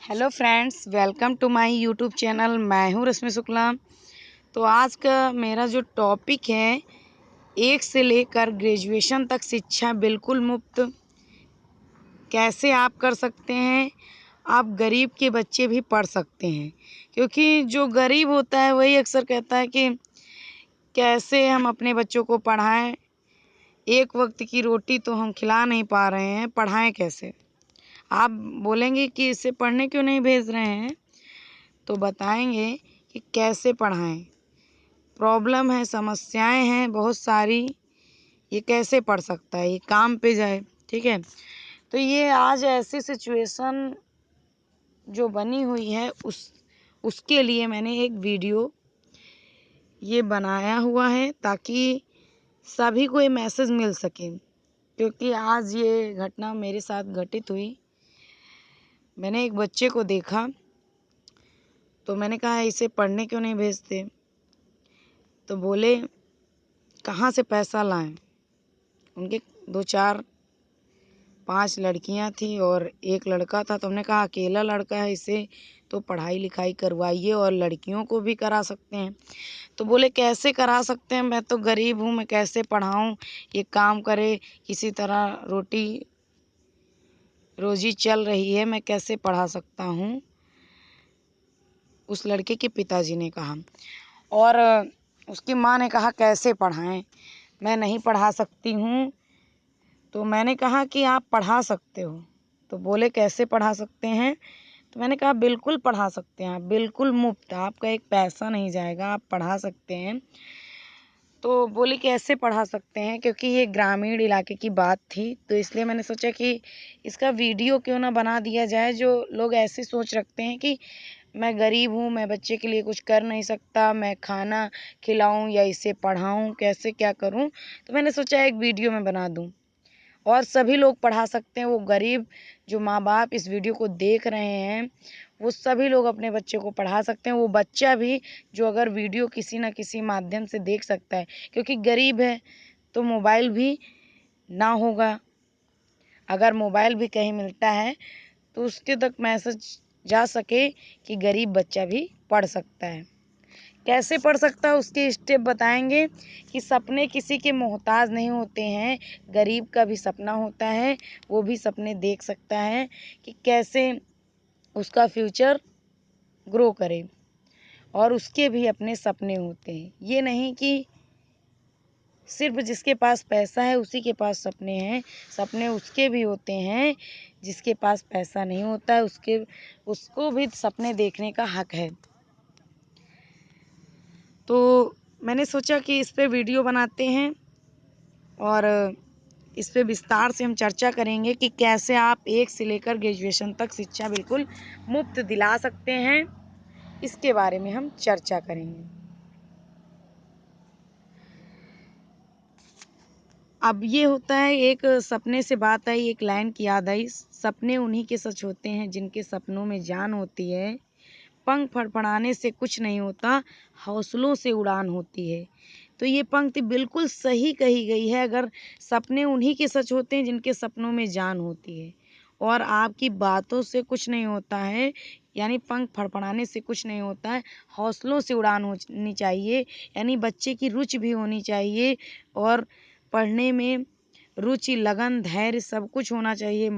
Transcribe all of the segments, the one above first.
Hello friends, welcome to my YouTube channel. मैं हूं रश्मि शुक्ला। तो आज का मेरा जो टॉपिक है, 1 से लेकर ग्रेजुएशन तक शिक्षा बिल्कुल मुफ्त कैसे आप कर सकते हैं। आप गरीब के बच्चे भी पढ़ सकते हैं, क्योंकि जो गरीब होता है वही अक्सर कहता है कि कैसे हम अपने बच्चों को पढ़ाएं, एक वक्त की रोटी तो हम खिला नहीं पा रहे हैं, पढ़ाएं कैसे। आप बोलेंगे कि इसे पढ़ने क्यों नहीं भेज रहे हैं, तो बताएंगे कि कैसे पढ़ाएं। प्रॉब्लम है, समस्याएं हैं बहुत सारी, ये कैसे पढ़ सकता है, ये काम पे जाए। ठीक है, तो ये आज ऐसी सिचुएशन जो बनी हुई है उसके लिए मैंने एक वीडियो ये बनाया हुआ है, ताकि सभी को ये मैसेज मिल सके। क्योंकि आज ये घटना मेरे साथ घटित हुई। मैंने एक बच्चे को देखा, तो मैंने कहा इसे पढ़ने क्यों नहीं भेजते। तो बोले कहाँ से पैसा लाएं। उनके 2 4 5 लड़कियां थी और एक लड़का था। तो हमने कहा अकेला लड़का है, इसे तो पढ़ाई लिखाई करवाइए और लड़कियों को भी करा सकते हैं। तो बोले कैसे करा सकते हैं, मैं तो गरीब हूँ, मैं कैसे पढ़ाऊँ, ये काम करे, किसी तरह रोटी रोजी चल रही है, मैं कैसे पढ़ा सकता हूँ। उस लड़के के पिताजी ने कहा, और उसकी माँ ने कहा कैसे पढ़ाएं, मैं नहीं पढ़ा सकती हूँ। तो मैंने कहा कि आप पढ़ा सकते हो। तो बोले कैसे पढ़ा सकते हैं। तो मैंने कहा बिल्कुल पढ़ा सकते हैं आप, बिल्कुल मुफ्त, आपका एक पैसा नहीं जाएगा, आप पढ़ा सकते हैं। तो बोले कैसे पढ़ा सकते हैं, क्योंकि ये ग्रामीण इलाके की बात थी, तो इसलिए मैंने सोचा कि इसका वीडियो क्यों ना बना दिया जाए। जो लोग ऐसे सोच रखते हैं कि मैं गरीब हूँ, मैं बच्चे के लिए कुछ कर नहीं सकता, मैं खाना खिलाऊं या इसे पढ़ाऊं, कैसे क्या करूं, तो मैंने सोचा एक वीडियो में बना दूं और सभी लोग पढ़ा सकते हैं। वो गरीब जो माँ बाप इस वीडियो को देख रहे हैं, वो सभी लोग अपने बच्चे को पढ़ा सकते हैं। वो बच्चा भी जो अगर वीडियो किसी न किसी माध्यम से देख सकता है, क्योंकि गरीब है तो मोबाइल भी ना होगा। अगर मोबाइल भी कहीं मिलता है तो उसके तक मैसेज जा सके कि गरीब बच्चा भी पढ़ सकता है। कैसे पढ़ सकता है उसके स्टेप बताएंगे कि सपने किसी के मोहताज नहीं होते हैं, गरीब का भी सपना होता है, वो भी सपने देख सकता है कि कैसे उसका फ्यूचर ग्रो करे। और उसके भी अपने सपने होते हैं, ये नहीं कि सिर्फ जिसके पास पैसा है उसी के पास सपने हैं। सपने उसके भी होते हैं जिसके पास पैसा नहीं होता है, उसको भी सपने देखने का हक है। तो मैंने सोचा कि इस पे वीडियो बनाते हैं और इस पे विस्तार से हम चर्चा करेंगे कि कैसे आप 1 से लेकर ग्रेजुएशन तक शिक्षा बिल्कुल मुफ्त दिला सकते हैं। इसके बारे में हम चर्चा करेंगे। अब ये होता है, एक सपने से बात आई, एक लाइन की याद आई, सपने उन्हीं के सच होते हैं जिनके सपनों में जान होती है, पंख फड़फड़ाने से कुछ नहीं होता, हौसलों से उड़ान होती है। तो ये पंक्ति बिल्कुल सही कही गई है। अगर सपने उन्हीं के सच होते हैं जिनके सपनों में जान होती है, और आपकी बातों से कुछ नहीं होता है, यानी पंख फड़फड़ाने से कुछ नहीं होता है, हौसलों से उड़ान होनी चाहिए, यानी बच्चे की रुचि भी होनी चाहिए और पढ़ने में रुचि, लगन, धैर्य सब कुछ होना चाहिए,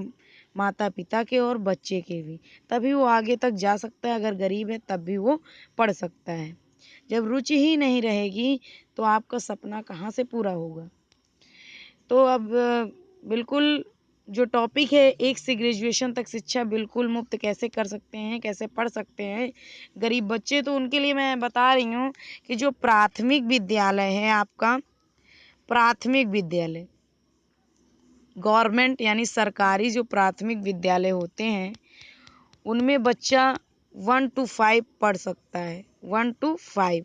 माता पिता के और बच्चे के भी, तभी वो आगे तक जा सकता है। अगर गरीब है तब भी वो पढ़ सकता है। जब रुचि ही नहीं रहेगी तो आपका सपना कहाँ से पूरा होगा। तो अब बिल्कुल जो टॉपिक है, 1 से ग्रेजुएशन तक शिक्षा बिल्कुल मुफ्त कैसे कर सकते हैं, कैसे पढ़ सकते हैं गरीब बच्चे, तो उनके लिए मैं बता रही हूँ कि जो प्राथमिक विद्यालय है आपका, प्राथमिक विद्यालय गवर्नमेंट यानी सरकारी जो प्राथमिक विद्यालय होते हैं, उनमें बच्चा 1 to 5 पढ़ सकता है। 1 to 5,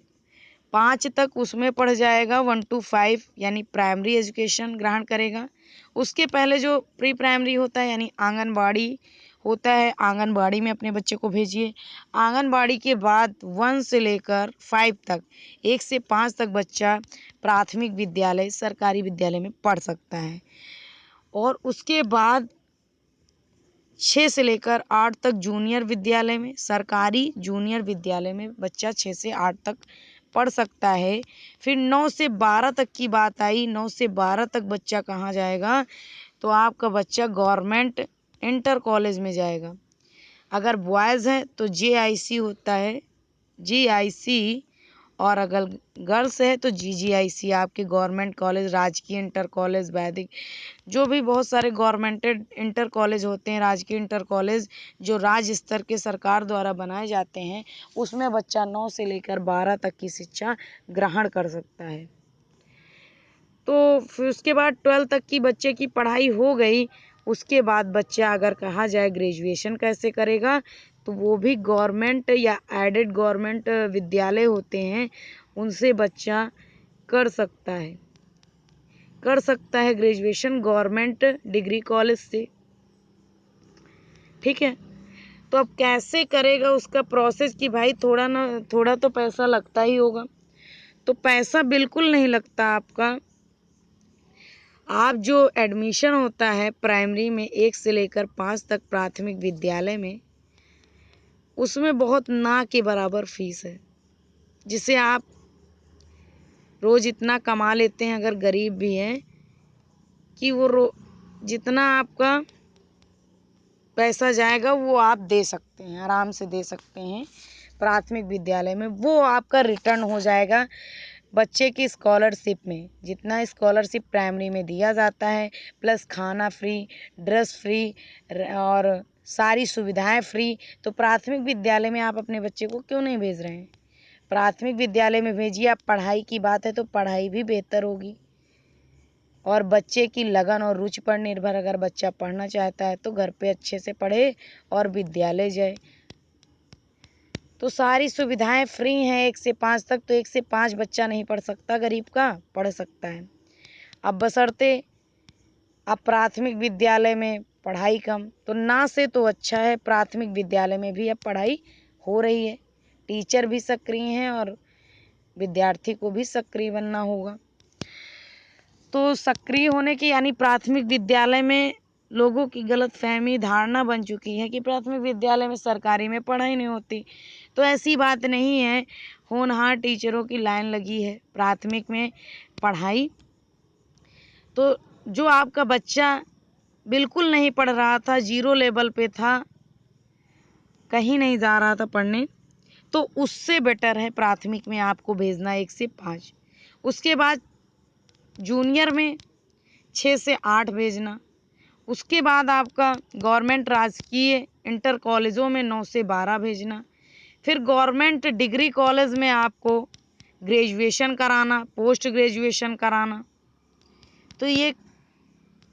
5 तक उसमें पढ़ जाएगा। 1 to 5 यानी प्राइमरी एजुकेशन ग्रहण करेगा। उसके पहले जो प्री प्राइमरी होता है यानी आंगनबाड़ी होता है, आंगनबाड़ी में अपने बच्चे को भेजिए। आंगनबाड़ी के बाद 1 से लेकर 5 तक, 1 से 5 तक बच्चा प्राथमिक विद्यालय सरकारी विद्यालय में पढ़ सकता है। और उसके बाद 6 से लेकर 8 तक जूनियर विद्यालय में, सरकारी जूनियर विद्यालय में बच्चा 6 से 8 तक पढ़ सकता है। फिर 9 से 12 तक की बात आई, 9 से 12 तक बच्चा कहाँ जाएगा, तो आपका बच्चा गवर्नमेंट इंटर कॉलेज में जाएगा। अगर बॉयज़ हैं तो JIC होता है, JIC, और अगर गर्ल्स है तो GGIC, आपके गवर्नमेंट कॉलेज, राजकीय इंटर कॉलेज, वैदिक, जो भी बहुत सारे गवर्नमेंटेड इंटर कॉलेज होते हैं, राजकीय इंटर कॉलेज जो राज्य स्तर के सरकार द्वारा बनाए जाते हैं, उसमें बच्चा 9 से लेकर 12 तक की शिक्षा ग्रहण कर सकता है। तो फिर उसके बाद 12 तक की बच्चे की पढ़ाई हो गई। उसके बाद बच्चा अगर कहा जाए ग्रेजुएशन कैसे करेगा, तो वो भी गवर्नमेंट या एडेड गवर्नमेंट विद्यालय होते हैं, उनसे बच्चा कर सकता है ग्रेजुएशन गवर्नमेंट डिग्री कॉलेज से। ठीक है, तो अब कैसे करेगा उसका प्रोसेस कि भाई थोड़ा तो पैसा लगता ही होगा। तो पैसा बिल्कुल नहीं लगता आपका। आप जो एडमिशन होता है प्राइमरी में 1 से लेकर 5 तक प्राथमिक विद्यालय में, उसमें बहुत ना के बराबर फीस है, जिसे आप रोज़ इतना कमा लेते हैं, अगर गरीब भी हैं, कि वो जितना आपका पैसा जाएगा वो आप दे सकते हैं, आराम से दे सकते हैं प्राथमिक विद्यालय में। वो आपका रिटर्न हो जाएगा बच्चे की स्कॉलरशिप में। जितना स्कॉलरशिप प्राइमरी में दिया जाता है, प्लस खाना फ्री, ड्रेस फ्री और सारी सुविधाएं फ्री, तो प्राथमिक विद्यालय में आप अपने बच्चे को क्यों नहीं भेज रहे हैं? प्राथमिक विद्यालय में भेजिए। आप, पढ़ाई की बात है तो पढ़ाई भी बेहतर होगी, और बच्चे की लगन और रुचि पर निर्भर। अगर बच्चा पढ़ना चाहता है तो घर पे अच्छे से पढ़े और विद्यालय जाए। तो सारी सुविधाएं फ्री हैं 1 से 5 तक। तो 1 से 5 बच्चा नहीं पढ़ सकता, गरीब का पढ़ सकता है। अब बशर्ते अब प्राथमिक विद्यालय में पढ़ाई कम, तो ना से तो अच्छा है प्राथमिक विद्यालय में भी अब पढ़ाई हो रही है, टीचर भी सक्रिय हैं और विद्यार्थी को भी सक्रिय बनना होगा। तो सक्रिय होने की, यानी प्राथमिक विद्यालय में लोगों की गलतफहमी धारणा बन चुकी है कि प्राथमिक विद्यालय में, सरकारी में पढ़ाई नहीं होती। तो ऐसी बात नहीं है, होनहार टीचरों की लाइन लगी है प्राथमिक में पढ़ाई। तो जो आपका बच्चा बिल्कुल नहीं पढ़ रहा था, 0 लेवल पे था, कहीं नहीं जा रहा था पढ़ने, तो उससे बेटर है प्राथमिक में आपको भेजना 1 से 5। उसके बाद जूनियर में 6 से 8 भेजना। उसके बाद आपका गवर्नमेंट राजकीय इंटर कॉलेजों में 9 से 12 भेजना। फिर गवर्नमेंट डिग्री कॉलेज में आपको ग्रेजुएशन कराना, पोस्ट ग्रेजुएशन कराना। तो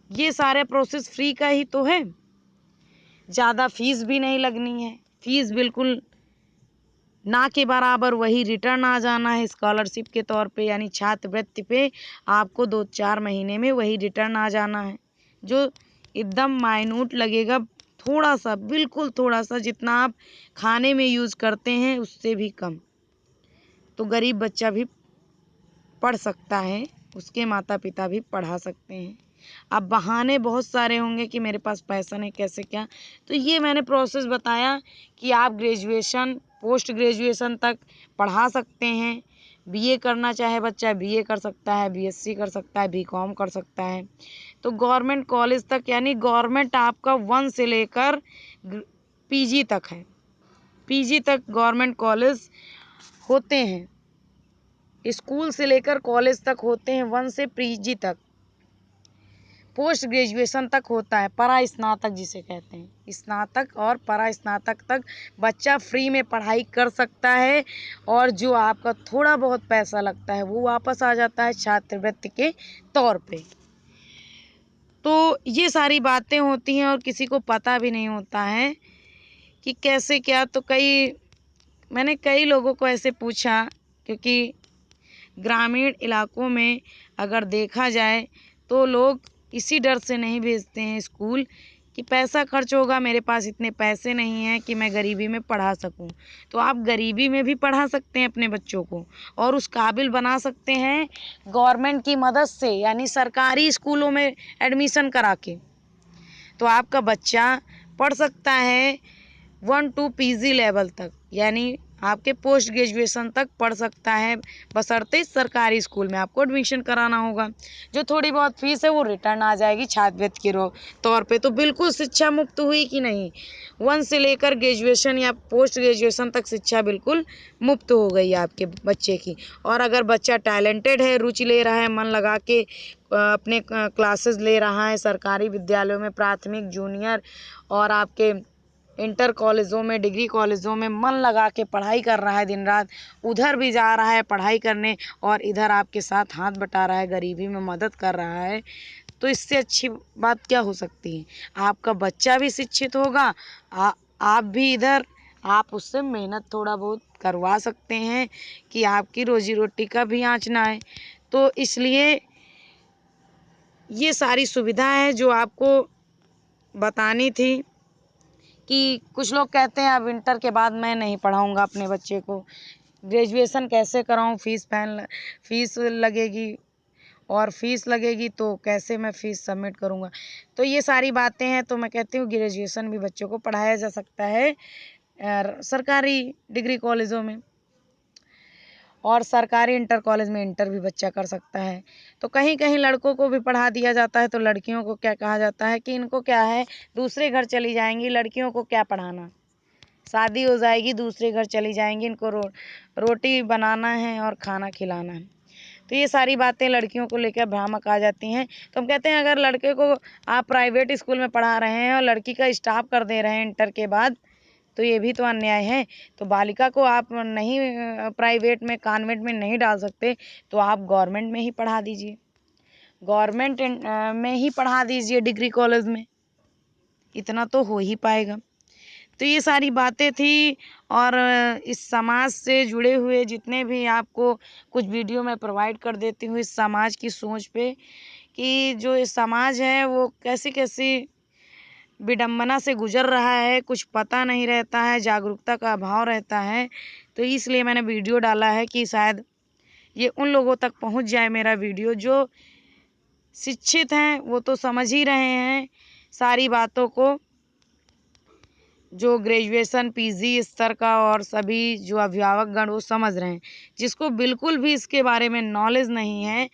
ये सारे प्रोसेस फ्री का ही तो है, ज़्यादा फीस भी नहीं लगनी है। फीस बिल्कुल ना के बराबर, वही रिटर्न आ जाना है स्कॉलरशिप के तौर पे, यानी छात्रवृत्ति पे आपको 2-4 महीने में वही रिटर्न आ जाना है, जो एकदम माइन्यूट लगेगा, थोड़ा सा, बिल्कुल थोड़ा सा, जितना आप खाने में यूज़ करते हैं उससे भी कम। तो गरीब बच्चा भी पढ़ सकता है, उसके माता पिता भी पढ़ा सकते हैं। अब बहाने बहुत सारे होंगे कि मेरे पास पैसा नहीं, कैसे क्या, तो ये मैंने प्रोसेस बताया कि आप ग्रेजुएशन, पोस्ट ग्रेजुएशन तक पढ़ा सकते हैं। BA करना चाहे बच्चा BA कर सकता है, BSc कर सकता है, BCom कर सकता है। तो गवर्नमेंट कॉलेज तक, यानी गवर्नमेंट आपका 1 से लेकर PG तक है, PG तक गवर्नमेंट कॉलेज होते हैं। स्कूल से लेकर कॉलेज तक होते हैं, 1 से PG तक। पोस्ट ग्रेजुएशन तक होता है, परा स्नातक जिसे कहते हैं, स्नातक और परा स्नातक तक बच्चा फ्री में पढ़ाई कर सकता है, और जो आपका थोड़ा बहुत पैसा लगता है वो वापस आ जाता है छात्रवृत्ति के तौर पे। तो ये सारी बातें होती हैं और किसी को पता भी नहीं होता है कि कैसे क्या। तो मैंने कई लोगों को ऐसे पूछा, क्योंकि ग्रामीण इलाकों में अगर देखा जाए तो लोग इसी डर से नहीं भेजते हैं स्कूल कि पैसा खर्च होगा, मेरे पास इतने पैसे नहीं हैं कि मैं गरीबी में पढ़ा सकूं। तो आप गरीबी में भी पढ़ा सकते हैं अपने बच्चों को, और उस काबिल बना सकते हैं गवर्नमेंट की मदद से, यानी सरकारी स्कूलों में एडमिशन करा के। तो आपका बच्चा पढ़ सकता है 1 to PG लेवल तक, यानी आपके पोस्ट ग्रेजुएशन तक पढ़ सकता है, बशर्ते सरकारी स्कूल में आपको एडमिशन कराना होगा। जो थोड़ी बहुत फीस है वो रिटर्न आ जाएगी छात्रवृत्ति के तौर पे। तो बिल्कुल शिक्षा मुक्त हुई कि नहीं, 1 से लेकर ग्रेजुएशन या पोस्ट ग्रेजुएशन तक शिक्षा बिल्कुल मुफ्त हो गई आपके बच्चे की। और अगर बच्चा टैलेंटेड है, रुचि ले रहा है, मन लगा के अपने क्लासेस ले रहा है सरकारी विद्यालयों में, प्राथमिक, जूनियर और आपके इंटर कॉलेजों में, डिग्री कॉलेजों में मन लगा के पढ़ाई कर रहा है, दिन रात उधर भी जा रहा है पढ़ाई करने और इधर आपके साथ हाथ बटा रहा है, गरीबी में मदद कर रहा है, तो इससे अच्छी बात क्या हो सकती है। आपका बच्चा भी शिक्षित होगा, आप भी इधर आप उससे मेहनत थोड़ा बहुत करवा सकते हैं कि आपकी रोजी रोटी का भी आँच ना आए। तो इसलिए ये सारी सुविधाएं हैं जो आपको बतानी थी कि कुछ लोग कहते हैं अब इंटर के बाद मैं नहीं पढ़ाऊंगा अपने बच्चे को, ग्रेजुएशन कैसे कराऊं, फीस लगेगी और फीस लगेगी तो कैसे मैं फ़ीस सबमिट करूंगा। तो ये सारी बातें हैं। तो मैं कहती हूँ ग्रेजुएशन भी बच्चों को पढ़ाया जा सकता है सरकारी डिग्री कॉलेजों में, और सरकारी इंटर कॉलेज में इंटर भी बच्चा कर सकता है। तो कहीं कहीं लड़कों को भी पढ़ा दिया जाता है, तो लड़कियों को क्या कहा जाता है कि इनको क्या है, दूसरे घर चली जाएंगी, लड़कियों को क्या पढ़ाना, शादी हो जाएगी दूसरे घर चली जाएंगी, इनको रोटी बनाना है और खाना खिलाना है। तो ये सारी बातें लड़कियों को लेकर भ्रामक आ जाती हैं। तो हम कहते हैं अगर लड़के को आप प्राइवेट स्कूल में पढ़ा रहे हैं और लड़की का स्टाफ कर दे रहे हैं इंटर के बाद, तो ये भी तो अन्याय है। तो बालिका को आप नहीं प्राइवेट में, कॉन्वेंट में नहीं डाल सकते, तो आप गवर्नमेंट में ही पढ़ा दीजिए, गवर्नमेंट में ही पढ़ा दीजिए डिग्री कॉलेज में, इतना तो हो ही पाएगा। तो ये सारी बातें थी। और इस समाज से जुड़े हुए जितने भी आपको कुछ वीडियो मैं प्रोवाइड कर देती हूँ इस समाज की सोच पे, कि जो ये समाज है वो कैसी कैसी विडंबना से गुजर रहा है, कुछ पता नहीं रहता है, जागरूकता का अभाव रहता है। तो इसलिए मैंने वीडियो डाला है कि शायद ये उन लोगों तक पहुंच जाए मेरा वीडियो जो शिक्षित हैं, वो तो समझ ही रहे हैं सारी बातों को, जो ग्रेजुएशन पीजी स्तर का और सभी जो अभिभावकगण वो समझ रहे हैं। जिसको बिल्कुल भी इसके बारे में नॉलेज नहीं है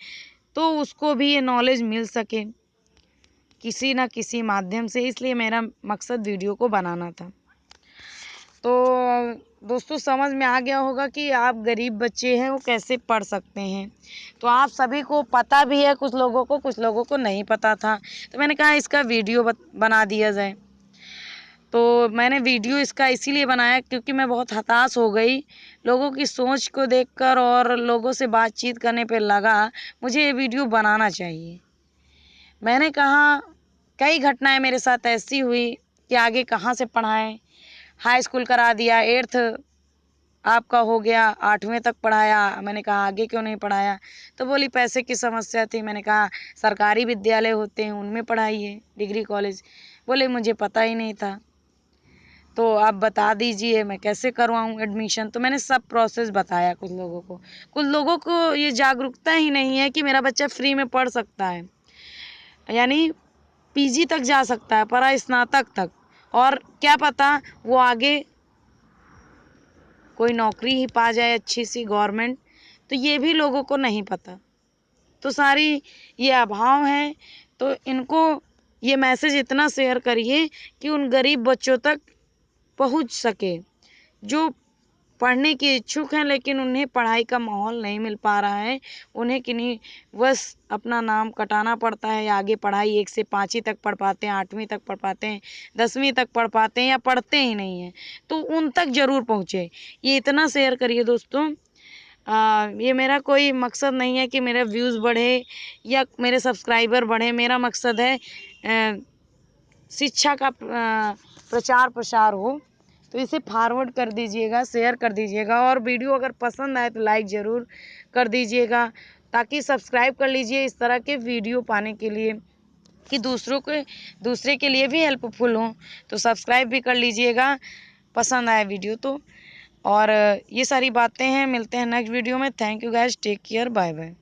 तो उसको भी ये नॉलेज मिल सके किसी न किसी माध्यम से, इसलिए मेरा मकसद वीडियो को बनाना था। तो दोस्तों समझ में आ गया होगा कि आप गरीब बच्चे हैं वो कैसे पढ़ सकते हैं। तो आप सभी को पता भी है, कुछ लोगों को नहीं पता था, तो मैंने कहा इसका वीडियो बना दिया जाए। तो मैंने वीडियो इसका इसीलिए बनाया क्योंकि मैं बहुत हताश हो गई लोगों की सोच को देखकर, और लोगों से बातचीत करने पे लगा मुझे ये वीडियो बनाना चाहिए। मैंने कहा कई घटनाएं मेरे साथ ऐसी हुई कि आगे कहाँ से पढ़ाएं, हाई स्कूल करा दिया, 8th आपका हो गया, 8वीं तक पढ़ाया, मैंने कहा आगे क्यों नहीं पढ़ाया, तो बोली पैसे की समस्या थी। मैंने कहा सरकारी विद्यालय होते हैं उनमें पढ़ाइए, डिग्री कॉलेज। बोले मुझे पता ही नहीं था, तो आप बता दीजिए मैं कैसे करवाऊँ एडमिशन। तो मैंने सब प्रोसेस बताया कुछ लोगों को ये जागरूकता ही नहीं है कि मेरा बच्चा फ्री में पढ़ सकता है, यानी पीजी तक जा सकता है, परास्नातक तक, और क्या पता वो आगे कोई नौकरी ही पा जाए अच्छी सी गवर्नमेंट। तो ये भी लोगों को नहीं पता। तो सारी ये अभाव हैं। तो इनको ये मैसेज इतना शेयर करिए कि उन गरीब बच्चों तक पहुंच सके जो पढ़ने के इच्छुक हैं लेकिन उन्हें पढ़ाई का माहौल नहीं मिल पा रहा है। उन्हें किन्हीं बस अपना नाम कटाना पड़ता है, आगे पढ़ाई 1 से 5वीं तक पढ़ पाते हैं, 8वीं तक पढ़ पाते हैं, 10वीं तक पढ़ पाते हैं या पढ़ते ही नहीं हैं। तो उन तक ज़रूर पहुँचे, ये इतना शेयर करिए दोस्तों। ये मेरा कोई मकसद नहीं है कि मेरे व्यूज़ बढ़े या मेरे सब्सक्राइबर बढ़े। मेरा मकसद है शिक्षा का प्रचार प्रसार हो। तो इसे फॉरवर्ड कर दीजिएगा, शेयर कर दीजिएगा, और वीडियो अगर पसंद आए तो लाइक ज़रूर कर दीजिएगा, ताकि सब्सक्राइब कर लीजिए इस तरह के वीडियो पाने के लिए कि दूसरे के लिए भी हेल्पफुल हो। तो सब्सक्राइब भी कर लीजिएगा पसंद आए वीडियो तो। और ये सारी बातें हैं, मिलते हैं नेक्स्ट वीडियो में। Thank you guys, take care, bye bye.